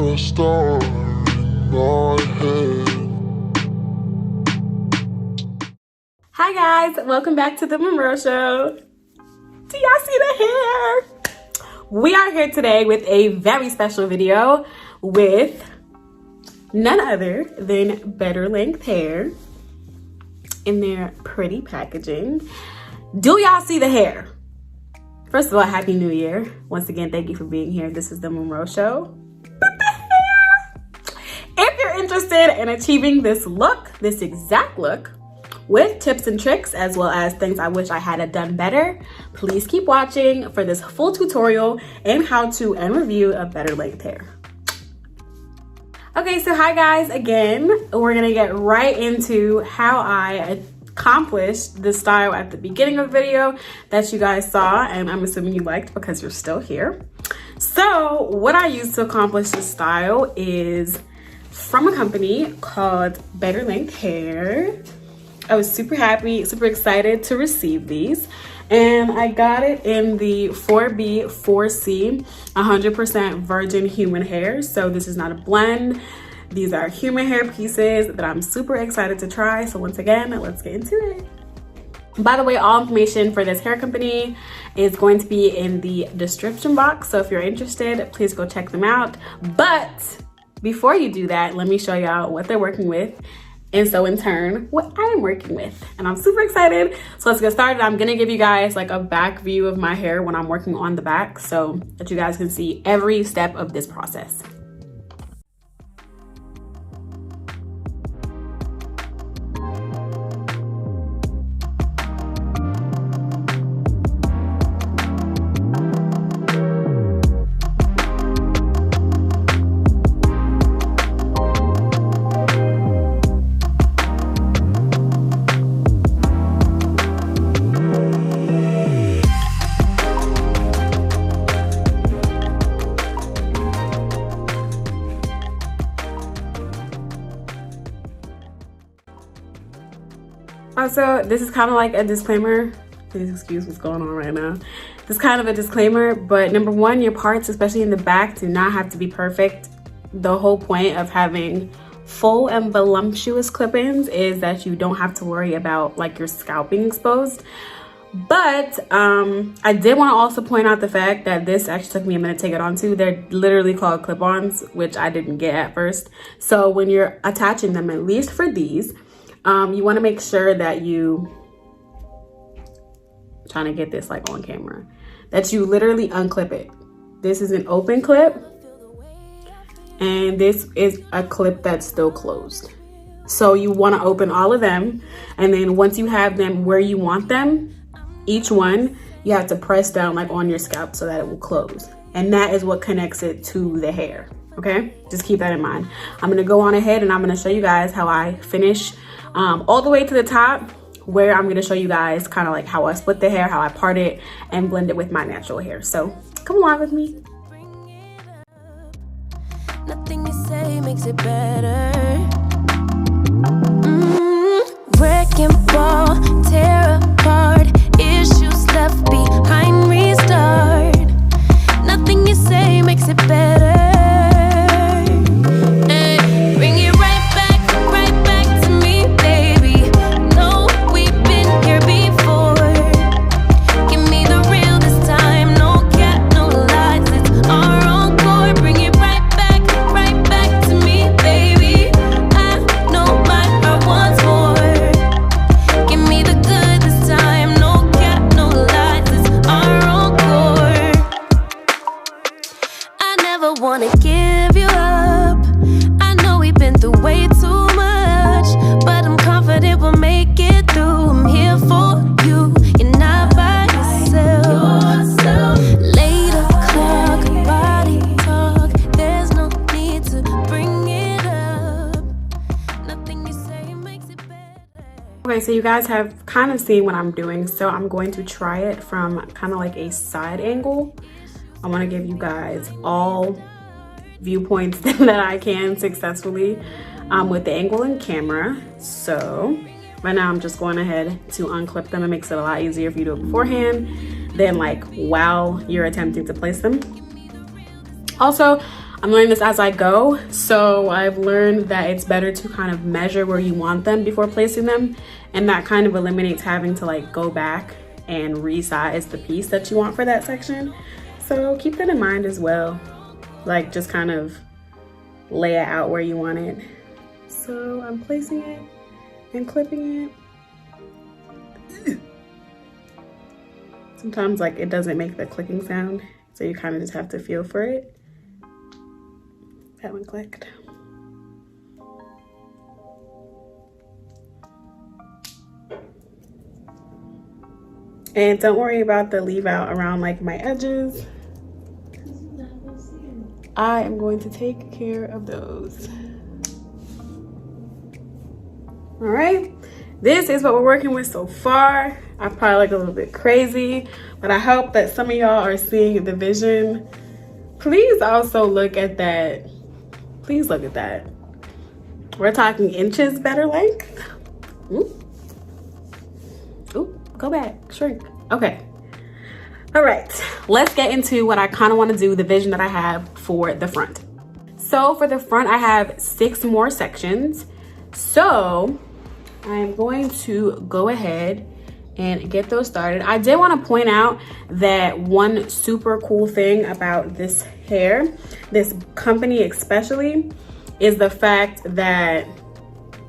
You're a star in my head. Hi guys, welcome back to the Monroe Show. Do y'all see the hair? We are here today with a very special video with none other than BetterLength hair in their pretty packaging. Do y'all see the hair? First of all, Happy New Year. Once again, thank you for being here. This is the Monroe Show. If you're interested in achieving this look, this exact look, with tips and tricks as well as things I wish I had done better, please keep watching for this full tutorial and how to and review of BetterLength hair. Okay, so hi guys again. We're gonna get right into how I accomplished the style at the beginning of the video that you guys saw, and I'm assuming you liked because you're still here. So what I used to accomplish this style is from a company called BetterLength hair. I was super happy, super excited to receive these, and I got it in the 4b-4c 100% virgin human hair. So this is not a blend. These are human hair pieces that I'm super excited to try. So once again, let's get into it. By the way, all information for this hair company is going to be in the description box. So if you're interested, please go check them out. But before you do that, let me show y'all what they're working with, and so in turn, what I'm working with. And I'm super excited. So let's get started. I'm gonna give you guys like a back view of my hair when I'm working on the back so that you guys can see every step of this process. Also, this is kind of like a disclaimer. Please excuse what's going on right now. This is kind of a disclaimer, but number one, your parts, especially in the back, do not have to be perfect. The whole point of having full and voluptuous clip-ins is that you don't have to worry about like your scalp being exposed. But I did want to also point out the fact that this actually took me a minute to get onto. They're literally called clip-ons, which I didn't get at first. So when you're attaching them, at least for these, you want to make sure that trying to get this like on camera, that you literally unclip it. This is an open clip, and this is a clip that's still closed. So you want to open all of them, and then once you have them where you want them, each one, you have to press down like on your scalp so that it will close. And that is what connects it to the hair. Okay, just keep that in mind. I'm gonna go on ahead and I'm gonna show you guys how I finish all the way to the top, where I'm gonna show you guys kind of like how I split the hair, how I part it and blend it with my natural hair. So come along with me. Nothing you say makes it better. Wreck and ball, tear apart, issues left behind, restart. Nothing you say makes it better. Wanna give you up. I know we've been through way too much, but I'm confident we'll make it through. I'm here for you. You're not by yourself. Later clock, body talk. There's no need to bring it up. Nothing you say makes it better. Okay, so you guys have kind of seen what I'm doing, so I'm going to try it from kind of like a side angle. I want to give you guys all viewpoints that I can successfully with the angle and camera. So right now I'm just going ahead to unclip them. It makes it a lot easier if you do it beforehand than like while you're attempting to place them. Also, I'm learning this as I go, so I've learned that it's better to kind of measure where you want them before placing them, and that kind of eliminates having to like go back and resize the piece that you want for that section. So keep that in mind as well, like just kind of lay it out where you want it. So I'm placing it and clipping it. Sometimes like it doesn't make the clicking sound, so you kind of just have to feel for it. That one clicked. And don't worry about the leave out around like my edges. I am going to take care of those. All right, this is what we're working with so far. I probably look a little bit crazy, but I hope that some of y'all are seeing the vision. Please also look at that. Please look at that. We're talking inches better length. Ooh. Ooh, go back, shrink. Okay. All right, let's get into what I kind of want to do, the vision that I have for the front. So for the front, I have 6 more sections. So I'm going to go ahead and get those started. I did want to point out that one super cool thing about this hair, this company especially, is the fact that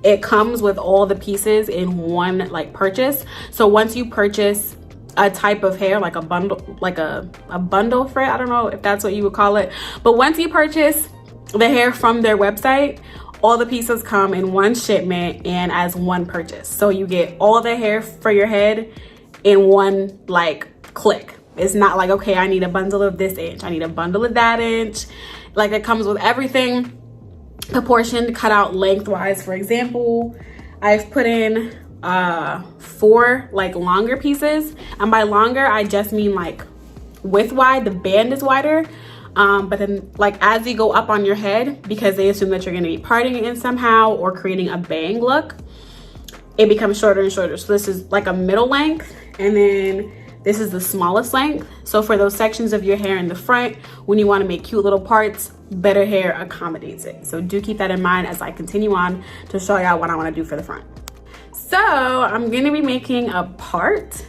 it comes with all the pieces in one like purchase. So once you purchase a type of hair, like a bundle, like a bundle fret, I don't know if that's what you would call it, but once you purchase the hair from their website, all the pieces come in one shipment and as one purchase. So you get all the hair for your head in one like click. It's not like, okay, I need a bundle of this inch, I need a bundle of that inch. Like it comes with everything proportioned, cut out lengthwise. For example, I've put in 4 like longer pieces, and by longer I just mean like width wide. The band is wider. But then like as you go up on your head, because they assume that you're going to be parting it in somehow or creating a bang look, it becomes shorter and shorter. So this is like a middle length, and then this is the smallest length. So for those sections of your hair in the front, when you want to make cute little parts, Better Hair accommodates it. So do keep that in mind as I continue on to show y'all what I want to do for the front. So I'm going to be making a part.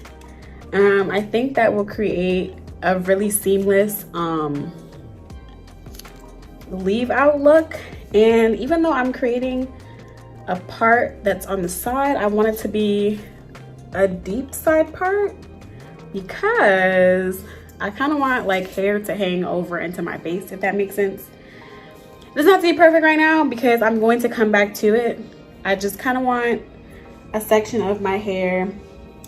I think that will create a really seamless leave out look. And even though I'm creating a part that's on the side, I want it to be a deep side part because I kind of want like hair to hang over into my face, if that makes sense. It doesn't have to be perfect right now because I'm going to come back to it. I just kind of want a section of my hair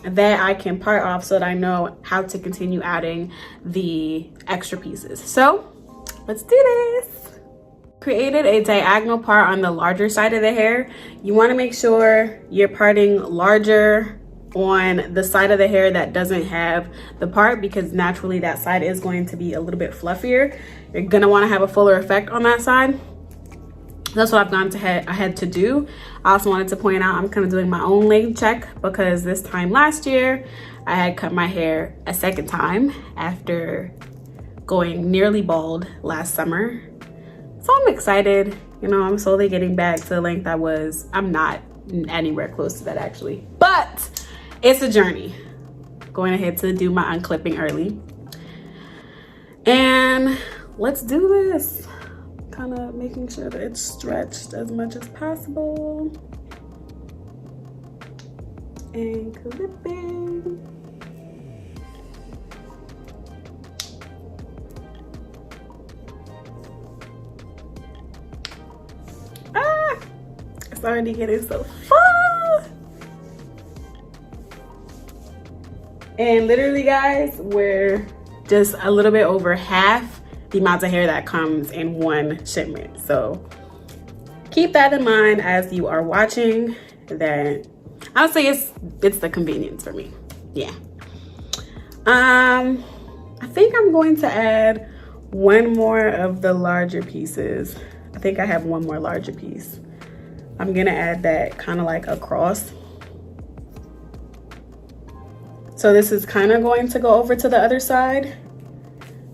that I can part off so that I know how to continue adding the extra pieces. So let's do this. Created a diagonal part on the larger side of the hair. You want to make sure you're parting larger on the side of the hair that doesn't have the part, because naturally that side is going to be a little bit fluffier. You're going to want to have a fuller effect on that side. That's what I've gone ahead to do. I also wanted to point out I'm kind of doing my own length check because this time last year I had cut my hair a second time after going nearly bald last summer. So I'm excited. You know, I'm slowly getting back to the length I was. I'm not anywhere close to that actually, but it's a journey. Going ahead to do my unclipping early. And let's do this. Kind of making sure that it's stretched as much as possible. And clipping. Ah! It's already getting so far. And literally guys, we're just a little bit over half the amount of hair that comes in one shipment. So keep that in mind as you are watching. That I'll say it's the convenience for me. Yeah. I think I'm going to add one more of the larger pieces. I think I have one more larger piece. I'm gonna add that kind of like across. So this is kind of going to go over to the other side.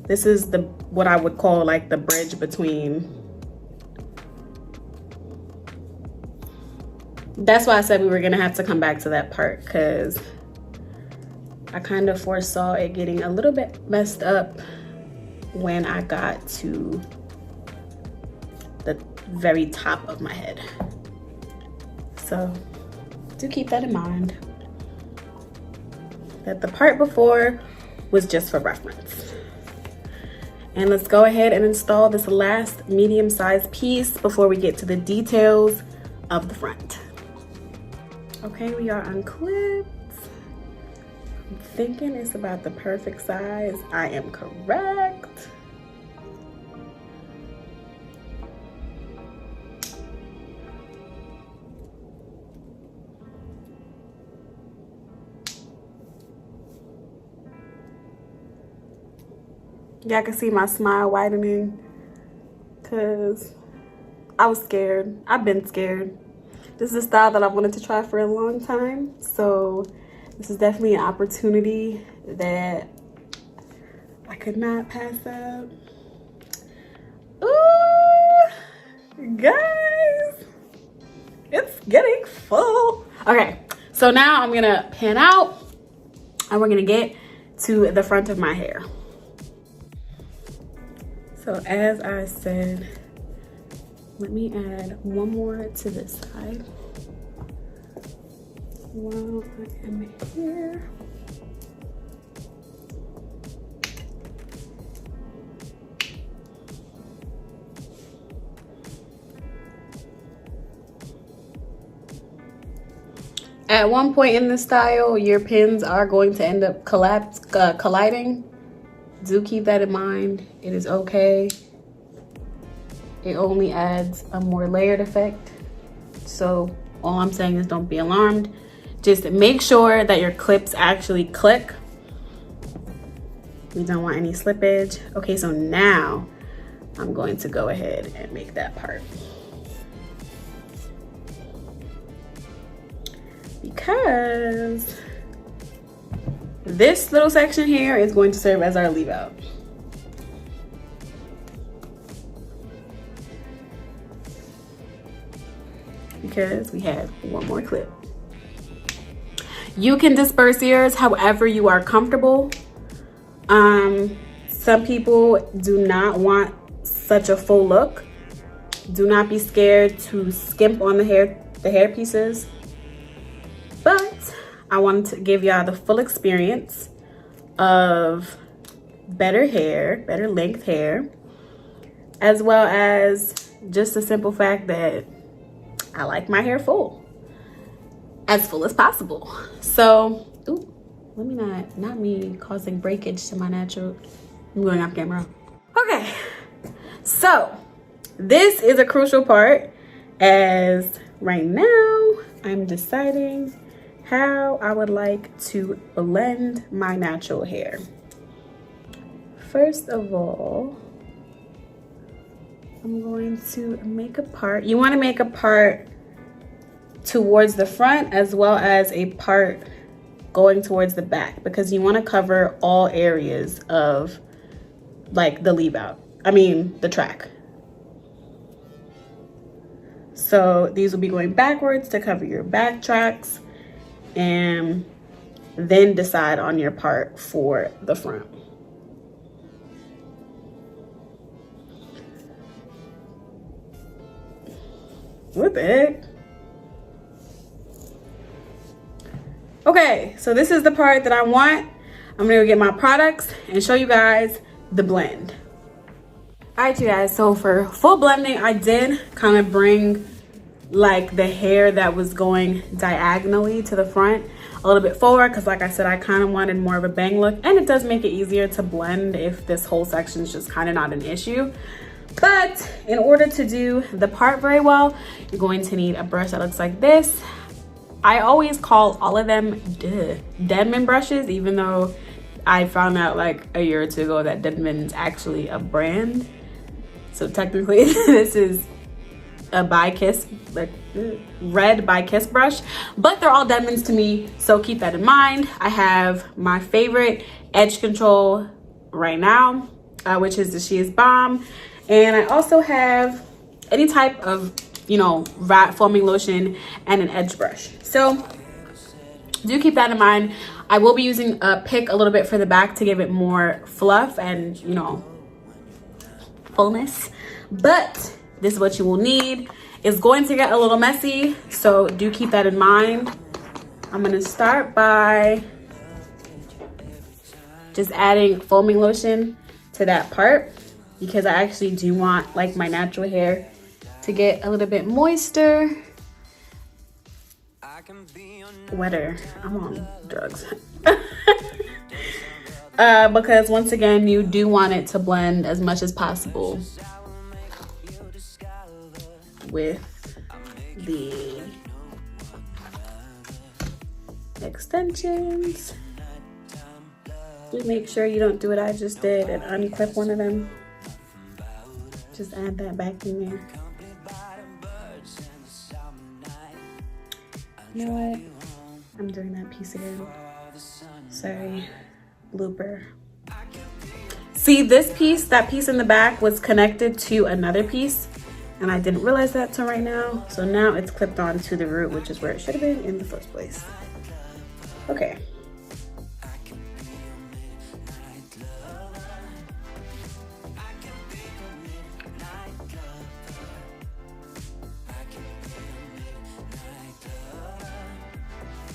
This is what I would call like the bridge between. That's why I said we were gonna have to come back to that part, because I kind of foresaw it getting a little bit messed up when I got to the very top of my head. So do keep that in mind, that the part before was just for reference. And let's go ahead and install this last medium-sized piece before we get to the details of the front. Okay, we are unclipped. I'm thinking it's about the perfect size. I am correct. Y'all can see my smile widening because I was scared. I've been scared. This is a style that I wanted to try for a long time. So this is definitely an opportunity that I could not pass up. Ooh, guys, it's getting full. Okay, so now I'm gonna pan out and we're gonna get to the front of my hair. So as I said, let me add one more to this side while I am here. At one point in the style, your pins are going to end up colliding. Do keep that in mind. It is okay. It only adds a more layered effect. So all I'm saying is don't be alarmed. Just make sure that your clips actually click. We don't want any slippage. Okay, so now I'm going to go ahead and make that part. Because this little section here is going to serve as our leave out. Because we have one more clip. You can disperse yours however you are comfortable. Some people do not want such a full look. Do not be scared to skimp on the hair pieces. But I wanted to give y'all the full experience of better length hair, as well as just the simple fact that I like my hair full, as full as possible. So, ooh, let me not me causing breakage to my natural. I'm going off camera. Okay, so this is a crucial part, as right now I'm deciding how I would like to blend my natural hair. First of all, I'm going to make a part. You want to make a part towards the front as well as a part going towards the back, because you want to cover all areas of like the leave out. I mean the track. So these will be going backwards to cover your back tracks, and then decide on your part for the front. What the heck? Okay, so this is the part that I want. I'm gonna go get my products and show you guys the blend. All right, you guys, so for full blending, I did kind of bring like the hair that was going diagonally to the front a little bit forward, because like I said, I kind of wanted more of a bang look, and it does make it easier to blend if this whole section is just kind of not an issue. But in order to do the part very well, you're going to need a brush that looks like this. I always call all of them Deadman brushes, even though I found out like a year or two ago that Deadman's actually a brand. So technically this is a by Kiss, like red by Kiss brush, but they're all Deadmans to me, so keep that in mind. I have my favorite edge control right now. which is the She Is Bomb. And I also have any type of, you know, foaming lotion and an edge brush. So do keep that in mind. I will be using a pick a little bit for the back to give it more fluff and, you know, fullness. But this is what you will need. It's going to get a little messy, so do keep that in mind. I'm gonna start by just adding foaming lotion to that part, because I actually do want like my natural hair to get a little bit moister, wetter. I'm on drugs. Because once again, you do want it to blend as much as possible with the extensions. Just make sure you don't do what I just did and unclip one of them. Just add that back in there. You know what? I'm doing that piece again. Sorry, blooper. See, this piece, that piece in the back was connected to another piece, and I didn't realize that till right now. So now it's clipped on to the root, which is where it should have been in the first place. Okay.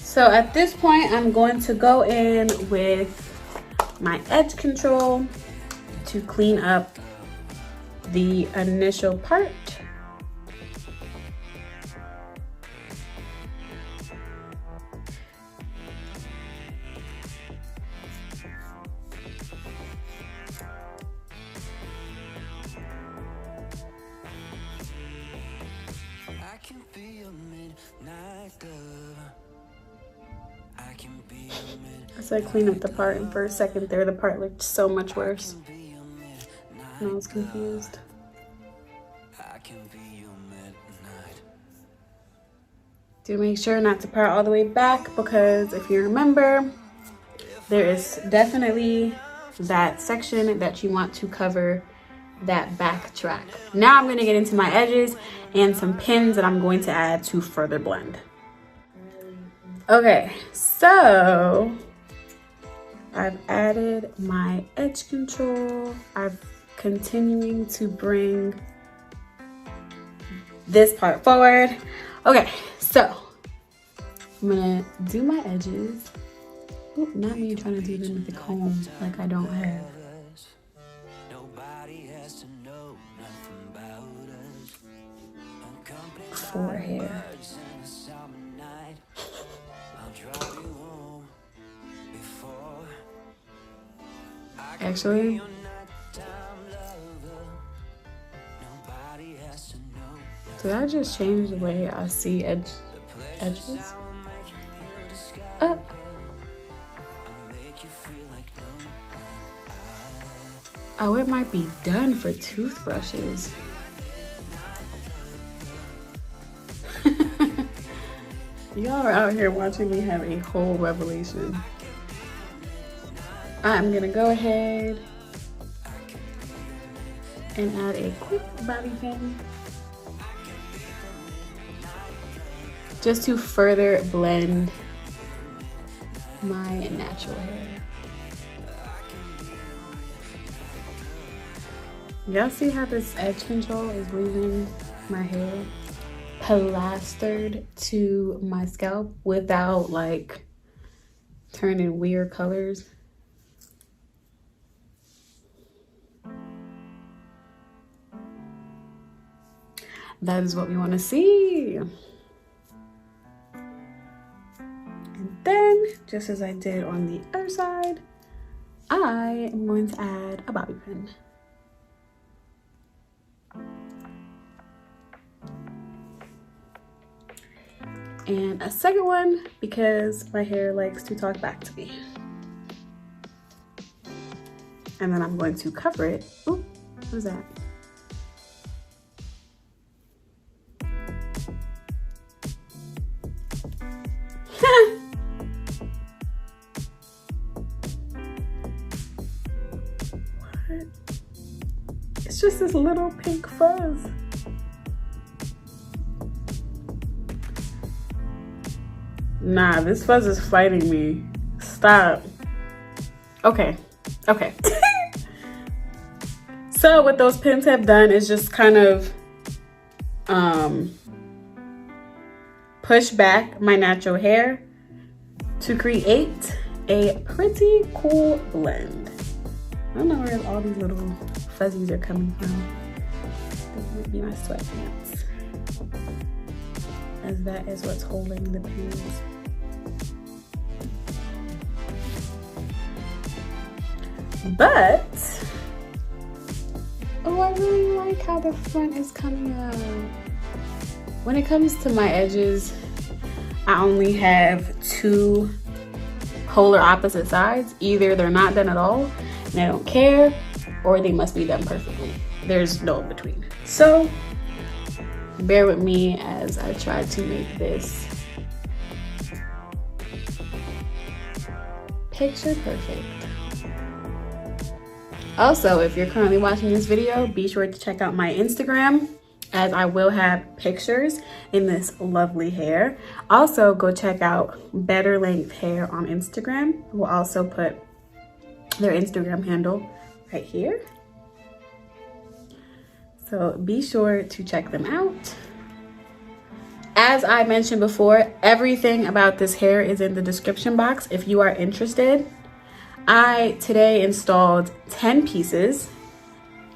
So at this point, I'm going to go in with my edge control to clean up the initial part. So I clean up the part, and for a second there, the part looked so much worse. And I was confused. Do make sure not to part all the way back, because if you remember, there is definitely that section that you want to cover that back track. Now I'm going to get into my edges and some pins that I'm going to add to further blend. Okay, so I've added my edge control. I'm continuing to bring this part forward. Okay, so I'm gonna do my edges. Ooh, not me trying to do them with the comb like I don't have. Forehead. Actually, did I just change the way I see edges? Oh, it might be done for toothbrushes. Y'all are out here watching me have a whole revelation. I'm gonna go ahead and add a quick bobby pin just to further blend my natural hair. Y'all see how this edge control is leaving my hair plastered to my scalp without like turning weird colors? That is what we want to see. And then, just as I did on the other side, I am going to add a bobby pin. And a second one, because my hair likes to talk back to me. And then I'm going to cover it. Ooh, what was that? What? It's just this little pink fuzz. Nah, this fuzz is fighting me. Stop. Okay. Okay. So what those pins have done is just kind of push back my natural hair to create a pretty cool blend. I don't know where all these little fuzzies are coming from. This might be my sweatpants, as that is what's holding the pins. But, oh, I really like how the front is coming up. When it comes to my edges, I only have two polar opposite sides. Either they're not done at all and I don't care, or they must be done perfectly. There's no in between. So bear with me as I try to make this picture perfect. Also, if you're currently watching this video, be sure to check out my Instagram, as I will have pictures in this lovely hair. Also, go check out BetterLength Hair on Instagram. We'll also put their Instagram handle right here. So be sure to check them out. As I mentioned before, everything about this hair is in the description box if you are interested. I today installed 10 pieces,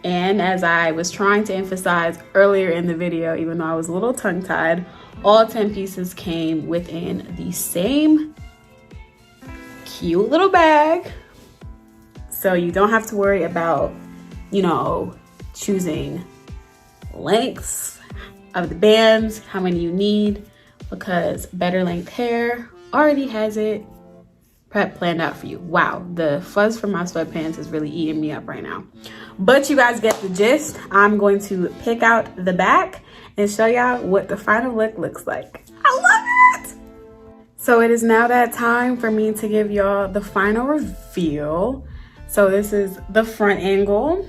and as I was trying to emphasize earlier in the video, even though I was a little tongue-tied, all 10 pieces came within the same cute little bag. So you don't have to worry about, you know, choosing lengths of the bands, how many you need, because BetterLength Hair already has it planned out for you. Wow, the fuzz from my sweatpants is really eating me up right now. But you guys get the gist. I'm going to pick out the back and show y'all what the final look looks like. I love it! So it is now that time for me to give y'all the final reveal. So this is the front angle.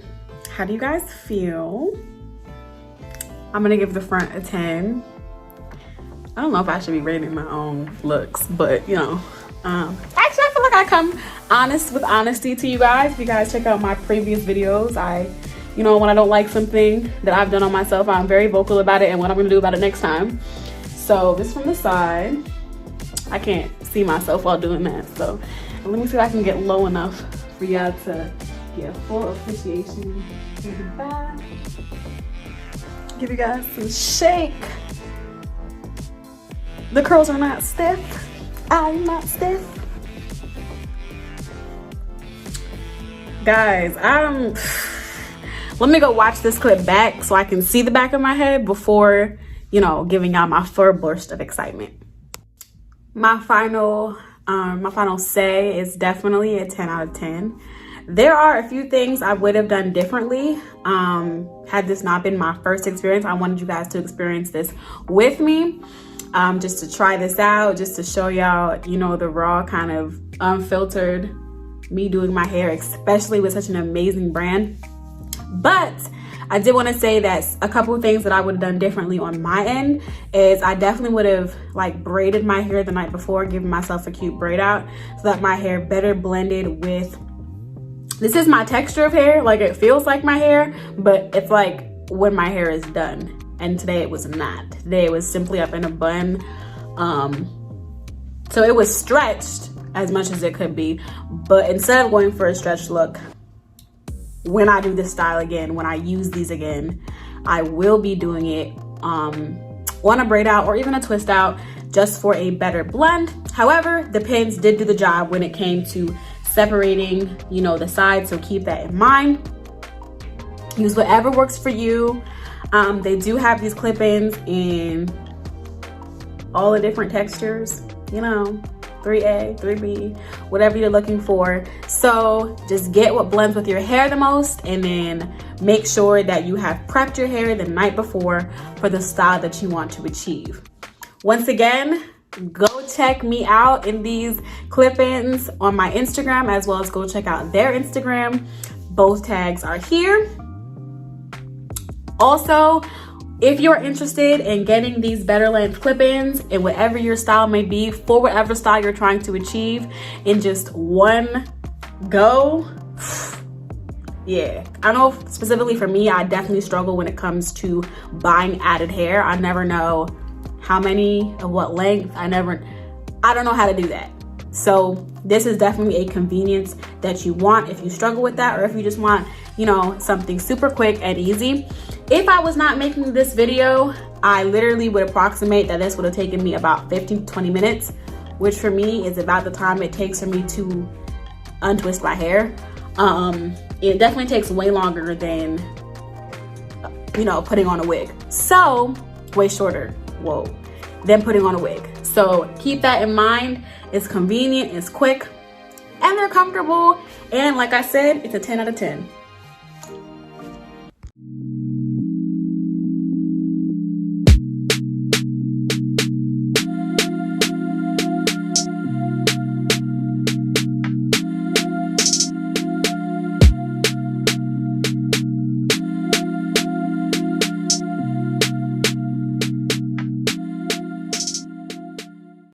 How do you guys feel? I'm gonna give the front a 10. I don't know if I should be rating my own looks, but you know, actually I feel like I come honest with honesty to you guys. If you guys check out my previous videos, you know, when I don't like something that I've done on myself, I'm very vocal about it and what I'm gonna do about it next time. So this from the side, I can't see myself while doing that. So let me see if I can get low enough for y'all to get full appreciation in the back. Give you guys some shake. The curls are not stiff. I'm not stiff. Guys, let me go watch this clip back so I can see the back of my head before, you know, giving y'all my full burst of excitement. My final say is definitely a 10 out of 10. There are a few things I would have done differently had this not been my first experience. I wanted you guys to experience this with me, just to try this out, just to show y'all, you know, the raw kind of unfiltered me doing my hair, especially with such an amazing brand. But I did want to say that a couple of things that I would have done differently on my end is I definitely would have like braided my hair the night before, giving myself a cute braid out so that my hair better blended with, this is my texture of hair, like it feels like my hair, but it's like when my hair is done. And today it was not. Today it was simply up in a bun. So it was stretched as much as it could be, but instead of going for a stretched look, when I do this style again, when I use these again, I will be doing it on a braid out or even a twist out just for a better blend. However, the pins did do the job when it came to separating, you know, the sides, so keep that in mind. Use whatever works for you. They do have these clip-ins in all the different textures, you know, 3A, 3B, whatever you're looking for. So just get what blends with your hair the most, and then make sure that you have prepped your hair the night before for the style that you want to achieve. Once again, go check me out in these clip-ins on my Instagram, as well as go check out their Instagram. Both tags are here. And if you guys want to see more, Also, if you're interested in getting these better length clip-ins and whatever your style may be, for whatever style you're trying to achieve in just one go, yeah, I know specifically for me, I definitely struggle when it comes to buying added hair. I never know how many of what length. I don't know how to do that. So this is definitely a convenience that you want if you struggle with that, or if you just want, you know, something super quick and easy. If I was not making this video, I literally would approximate that this would have taken me about 15 to 20 minutes, which for me is about the time it takes for me to untwist my hair. It definitely takes way longer than, you know, putting on a wig. So, way shorter, whoa, than putting on a wig. So keep that in mind. It's convenient, it's quick, and they're comfortable. And like I said, it's a 10 out of 10.